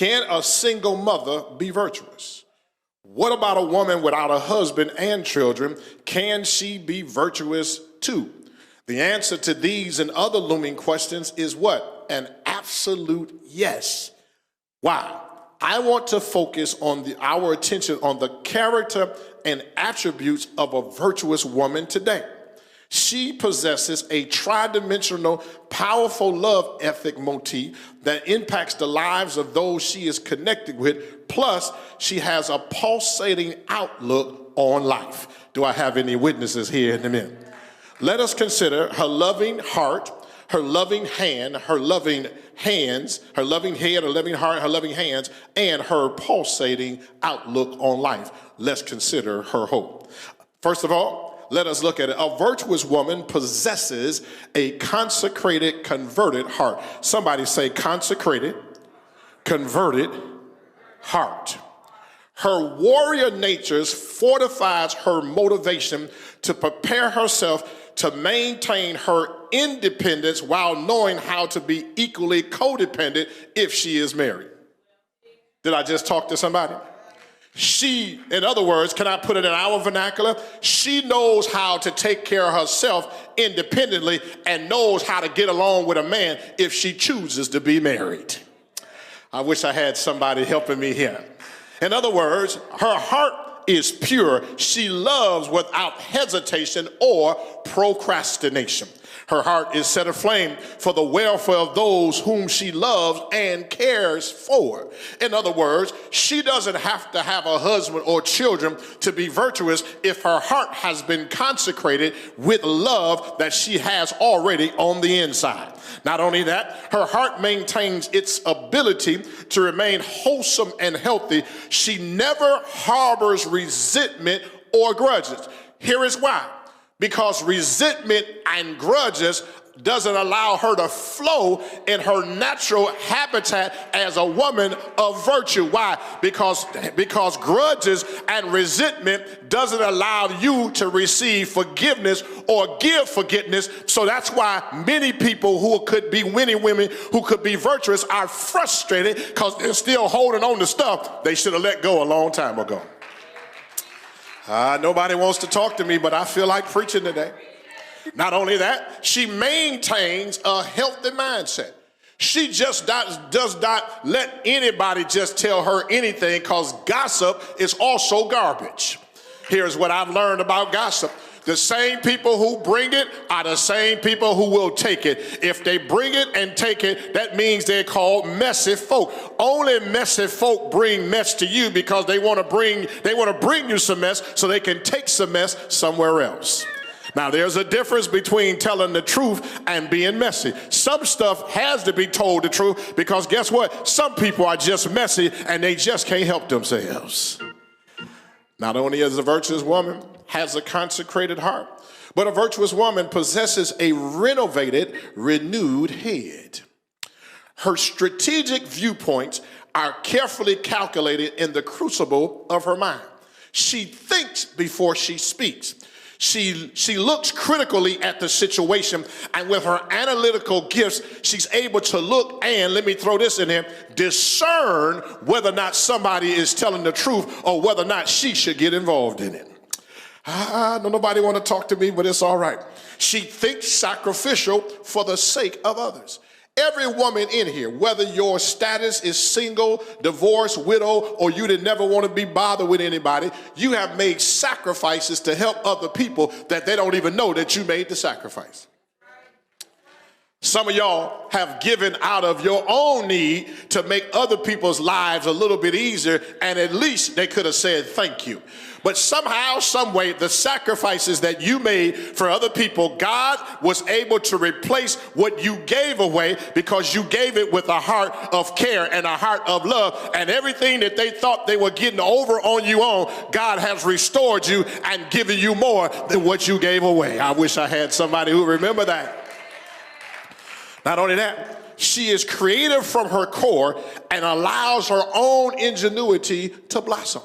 Can a single mother be virtuous? What about a woman without a husband and children? Can she be virtuous too? The answer to these and other looming questions is what? An absolute yes. Why? I want to focus on our attention on the character and attributes of a virtuous woman today. She possesses a tridimensional, powerful love ethic motif that impacts the lives of those she is connected with. Plus, she has a pulsating outlook on life. Do I have any witnesses here in the minute? Let us consider her loving heart, her loving hand, her loving hands, her loving head, her loving heart, her loving hands, and her pulsating outlook on life. Let's consider her hope. First of all, let us look at it. A virtuous woman possesses a consecrated, converted heart. Somebody say consecrated, converted heart. Her warrior nature fortifies her motivation to prepare herself to maintain her independence while knowing how to be equally codependent if she is married. Did I just talk to somebody? She, in other words, can I put it in our vernacular? She knows how to take care of herself independently and knows how to get along with a man if she chooses to be married. I wish I had somebody helping me here. In other words, her heart is pure. She loves without hesitation or procrastination. Her heart is set aflame for the welfare of those whom she loves and cares for. In other words, she doesn't have to have a husband or children to be virtuous if her heart has been consecrated with love that she has already on the inside. Not only that, her heart maintains its ability to remain wholesome and healthy. She never harbors resentment or grudges. Here is why. Because resentment and grudges doesn't allow her to flow in her natural habitat as a woman of virtue. Why? Because grudges and resentment doesn't allow you to receive forgiveness or give forgiveness. So that's why many people who could be winning women who could be virtuous are frustrated because they're still holding on to stuff they should have let go a long time ago. Nobody wants to talk to me, but I feel like preaching today. Not only that, she maintains a healthy mindset. She just does not let anybody just tell her anything because gossip is also garbage. Here's what I've learned about gossip. The same people who bring it are the same people who will take it. If they bring it and take it, that means they're called messy folk. Only messy folk bring mess to you because they want to bring you some mess so they can take some mess somewhere else. Now, there's a difference between telling the truth and being messy. Some stuff has to be told the truth because guess what? Some people are just messy and they just can't help themselves. Not only is a virtuous woman has a consecrated heart, but a virtuous woman possesses a renovated, renewed head. Her strategic viewpoints are carefully calculated in the crucible of her mind. She thinks before she speaks. She looks critically at the situation, and with her analytical gifts, she's able to look and, let me throw this in here, discern whether or not somebody is telling the truth or whether or not she should get involved in it. Nobody want to talk to me, but it's all right. She thinks sacrificial for the sake of others. Every woman in here, whether your status is single, divorced, widow, or you did never want to be bothered with anybody, you have made sacrifices to help other people that they don't even know that you made the sacrifice. Some of y'all have given out of your own need to make other people's lives a little bit easier, and at least they could have said thank you. But somehow, some way, the sacrifices that you made for other people, God was able to replace what you gave away because you gave it with a heart of care and a heart of love. And everything that they thought they were getting over on you on, God has restored you and given you more than what you gave away. I wish I had somebody who remember that. Not only that, she is creative from her core and allows her own ingenuity to blossom.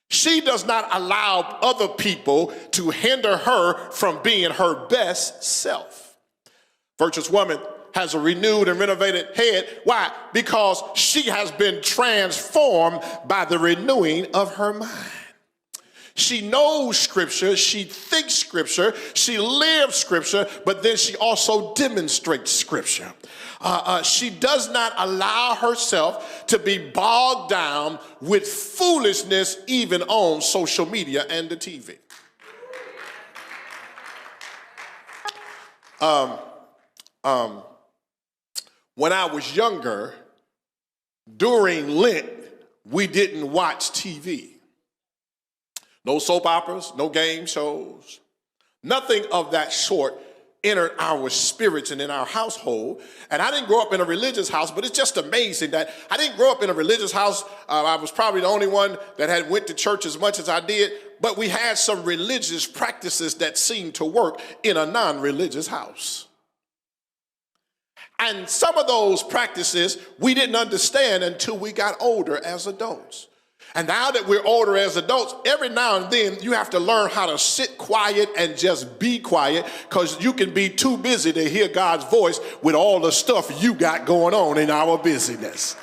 She does not allow other people to hinder her from being her best self. Virtuous woman has a renewed and renovated head. Why? Because she has been transformed by the renewing of her mind. She knows Scripture, she thinks Scripture, she lives Scripture, but then she also demonstrates Scripture. She does not allow herself to be bogged down with foolishness, even on social media and the TV. When I was younger, during Lent, we didn't watch TV. No soap operas, no game shows, nothing of that sort entered our spirits and in our household. And I didn't grow up in a religious house, but it's just amazing that I didn't grow up in a religious house. I was probably the only one that had went to church as much as I did, but we had some religious practices that seemed to work in a non-religious house. And some of those practices we didn't understand until we got older as adults. And now that we're older as adults, every now and then you have to learn how to sit quiet and just be quiet, because you can be too busy to hear God's voice with all the stuff you got going on in our busyness.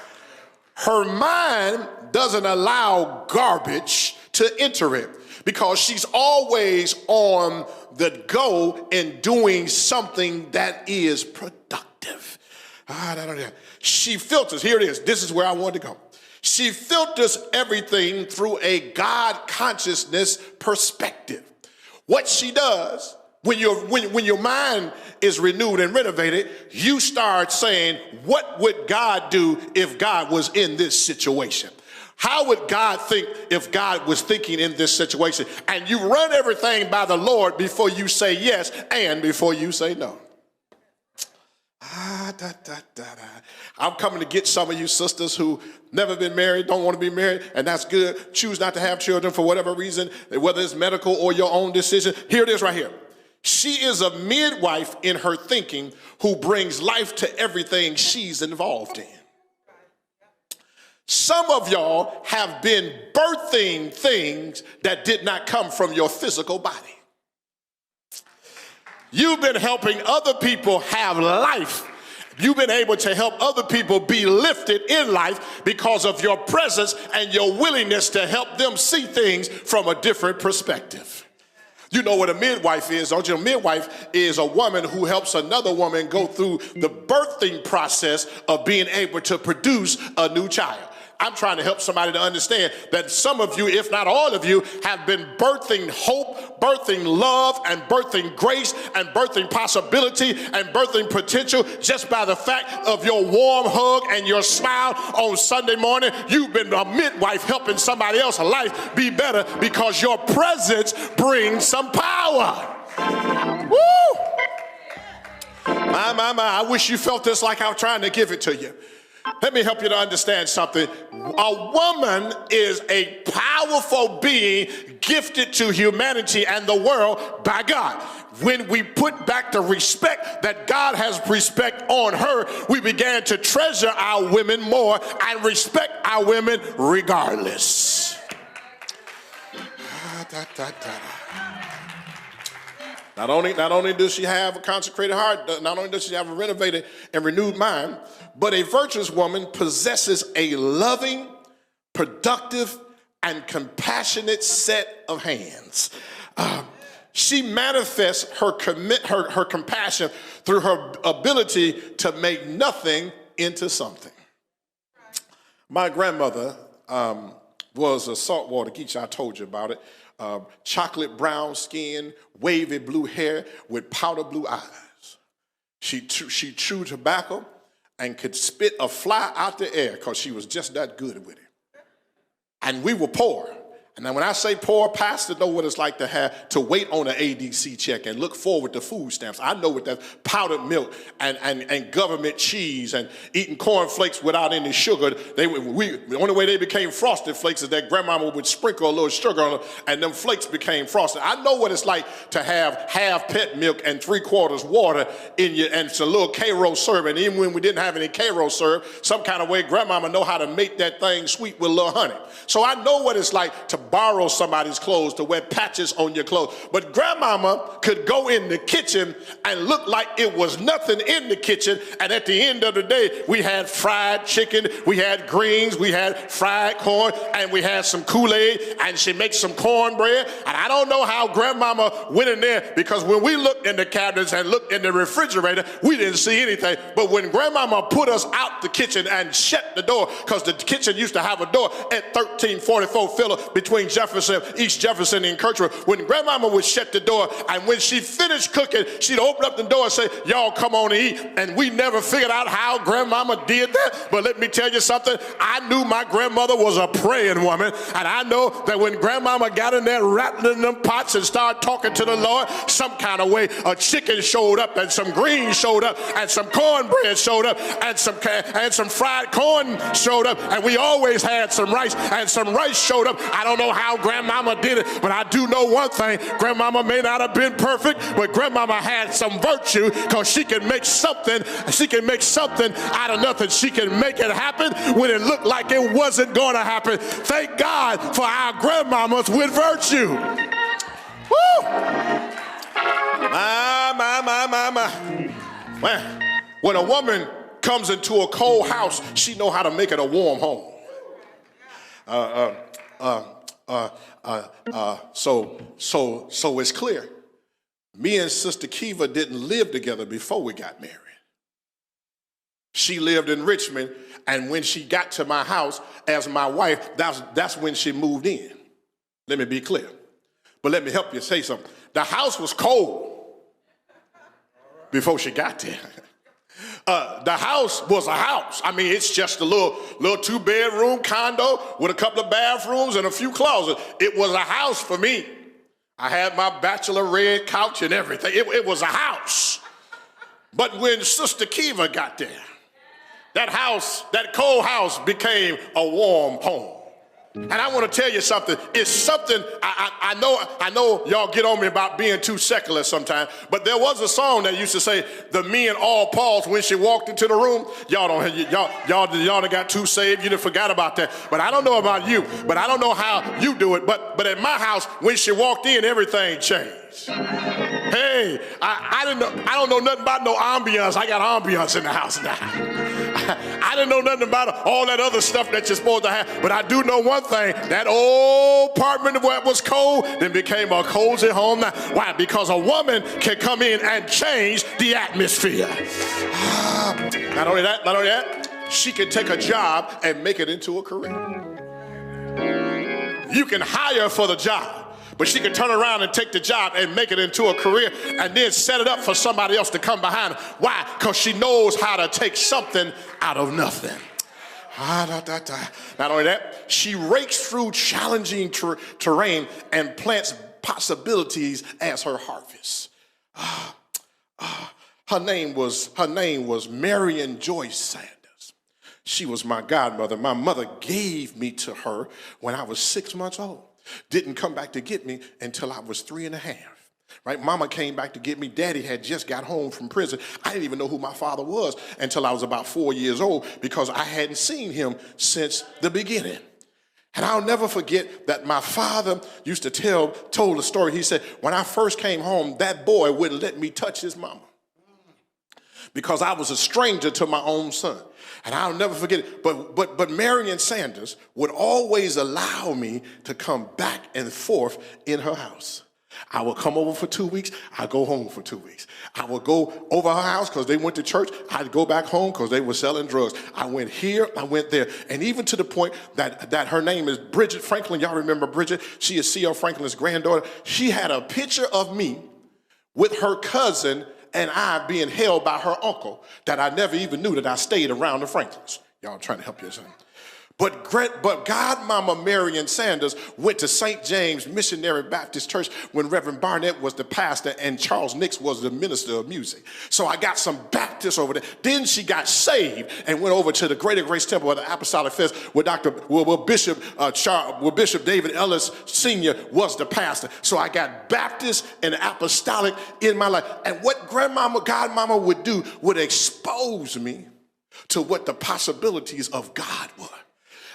Her mind doesn't allow garbage to enter it, because she's always on the go and doing something that is productive. She filters, here it is, this is where I want to go. She filters everything through a God consciousness perspective. What she does, when your mind is renewed and renovated, you start saying, what would God do if God was in this situation? How would God think if God was thinking in this situation? And you run everything by the Lord before you say yes and before you say no. I'm coming to get some of you sisters who never been married, don't want to be married, and that's good. Choose not to have children for whatever reason, whether it's medical or your own decision. Here it is right here. She is a midwife in her thinking who brings life to everything she's involved in. Some of y'all have been birthing things that did not come from your physical body. You've been helping other people have life. You've been able to help other people be lifted in life because of your presence and your willingness to help them see things from a different perspective. You know what a midwife is, don't you? A midwife is a woman who helps another woman go through the birthing process of being able to produce a new child. I'm trying to help somebody to understand that some of you, if not all of you, have been birthing hope, birthing love, and birthing grace, and birthing possibility, and birthing potential just by the fact of your warm hug and your smile on Sunday morning. You've been a midwife helping somebody else's life be better because your presence brings some power. Woo! My, I wish you felt this like I was trying to give it to you. Let me help you to understand something. A woman is a powerful being gifted to humanity and the world by God. When we put back the respect that God has respect on her, we began to treasure our women more and respect our women regardless. Not only does she have a consecrated heart, not only does she have a renovated and renewed mind, but a virtuous woman possesses a loving, productive, and compassionate set of hands. She manifests her compassion through her ability to make nothing into something. My grandmother was a saltwater geisha. I told you about it. Chocolate brown skin, wavy blue hair with powder blue eyes. She chewed tobacco and could spit a fly out the air because she was just that good with it. And we were poor. And now when I say poor, pastor know what it's like to have to wait on an ADC check and look forward to food stamps. I know what that's powdered milk and government cheese and eating cornflakes without any sugar. The only way they became frosted flakes is that grandmama would sprinkle a little sugar on them and them flakes became frosted. I know what it's like to have half pet milk and 3/4 water in you and it's a little Karo syrup. And even when we didn't have any Karo syrup, some kind of way grandmama know how to make that thing sweet with a little honey. So I know what it's like to borrow somebody's clothes, to wear patches on your clothes. But grandmama could go in the kitchen and look like it was nothing in the kitchen. And at the end of the day, we had fried chicken, we had greens, we had fried corn, and we had some Kool-Aid, and she makes some cornbread. And I don't know how grandmama went in there, because when we looked in the cabinets and looked in the refrigerator, we didn't see anything. But when grandmama put us out the kitchen and shut the door, because the kitchen used to have a door at 1344 Filler between East Jefferson and Kirchwood. When grandmama would shut the door, and when she finished cooking, she'd open up the door and say, y'all come on and eat. And we never figured out how grandmama did that. But let me tell you something, I knew my grandmother was a praying woman, and I know that when grandmama got in there rattling them pots and started talking to the Lord, some kind of way a chicken showed up, and some greens showed up, and some cornbread showed up, and some fried corn showed up, and we always had some rice, and some rice showed up. I don't know how grandmama did it, but I do know one thing: grandmama may not have been perfect, but grandmama had some virtue, because she can make something out of nothing. She can make it happen when it looked like it wasn't going to happen. Thank God for our grandmamas with virtue. Woo! My. When a woman comes into a cold house, she know how to make it a warm home. So it's clear. Me and Sister Kiva didn't live together before we got married. She lived in Richmond, and when she got to my house as my wife, that's when she moved in. Let me be clear. But let me help you say something. The house was cold before she got there. The house was a house. I mean, it's just a little 2-bedroom condo with a couple of bathrooms and a few closets. It was a house for me. I had my bachelor red couch and everything. It was a house. But when Sister Kiva got there, that cold house became a warm home. And I want to tell you something. It's something, I know y'all get on me about being too secular sometimes, but there was a song that used to say, the men all paused when she walked into the room. Y'all done got too saved. You done forgot about that. But I don't know about you, but I don't know how you do it. But at my house, when she walked in, everything changed. Hey, I don't know nothing about no ambiance. I got ambiance in the house now. I didn't know nothing about all that other stuff that you're supposed to have, but I do know one thing: that old apartment where it was cold then became a cozy home now. Why? Because a woman can come in and change the atmosphere. Not only that, she can take a job and make it into a career. You can hire for the job, but she can turn around and take the job and make it into a career and then set it up for somebody else to come behind her. Why? Because she knows how to take something out of nothing. Not only that, she rakes through challenging terrain and plants possibilities as her harvest. Her name was Marion Joyce Sanders. She was my godmother. My mother gave me to her when I was 6 months old. Didn't come back to get me until I was 3.5. Right? Mama came back to get me. Daddy had just got home from prison. I didn't even know who my father was until I was about 4 years old, because I hadn't seen him since the beginning. And I'll never forget that my father used to told a story. He said, when I first came home, that boy wouldn't let me touch his mama because I was a stranger to my own son. And I'll never forget it. But Marion Sanders would always allow me to come back and forth in her house. I would come over for 2 weeks. I'd go home for 2 weeks. I would go over her house because they went to church. I'd go back home because they were selling drugs. I went here, I went there. And even to the point that her name is Bridget Franklin. Y'all remember Bridget? She is C.L. Franklin's granddaughter. She had a picture of me with her cousin and I being held by her uncle that I never even knew that I stayed around the Franklins. Y'all trying to help yourself. But Godmama Marion Sanders went to St. James Missionary Baptist Church when Reverend Barnett was the pastor and Charles Nix was the minister of music. So I got some Baptists over there. Then she got saved and went over to the Greater Grace Temple at the Apostolic Fest where Bishop David Ellis Sr. was the pastor. So I got Baptist and apostolic in my life. And what Godmama would do would expose me to what the possibilities of God were.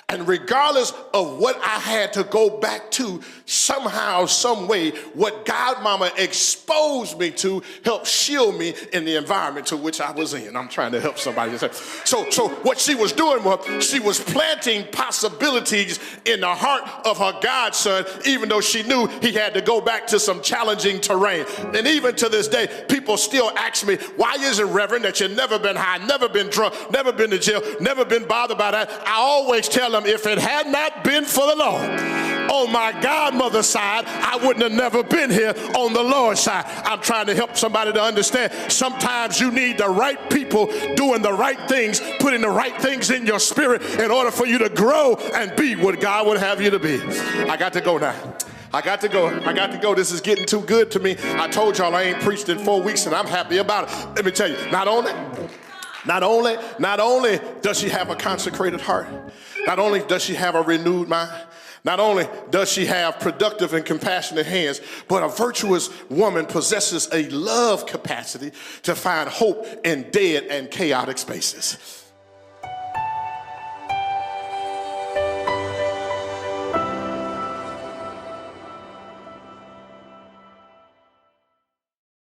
And regardless of what I had to go back to, somehow, some way, what Godmama exposed me to helped shield me in the environment to which I was in. I'm trying to help somebody. So what she was doing was she was planting possibilities in the heart of her godson, even though she knew he had to go back to some challenging terrain. And even to this day, people still ask me, why is it, Reverend, that you've never been high, never been drunk, never been to jail, never been bothered by that? I always tell them, if it had not been for the Lord on my godmother's side, I wouldn't have never been here on the Lord's side. I'm trying to help somebody to understand sometimes you need the right people doing the right things, putting the right things in your spirit in order for you to grow and be what God would have you to be. I got to go now. I got to go. This is getting too good to me. I told y'all I ain't preached in 4 weeks and I'm happy about it. Let me tell you, not only does she have a consecrated heart, not only does she have a renewed mind, not only does she have productive and compassionate hands, but a virtuous woman possesses a love capacity to find hope in dead and chaotic spaces.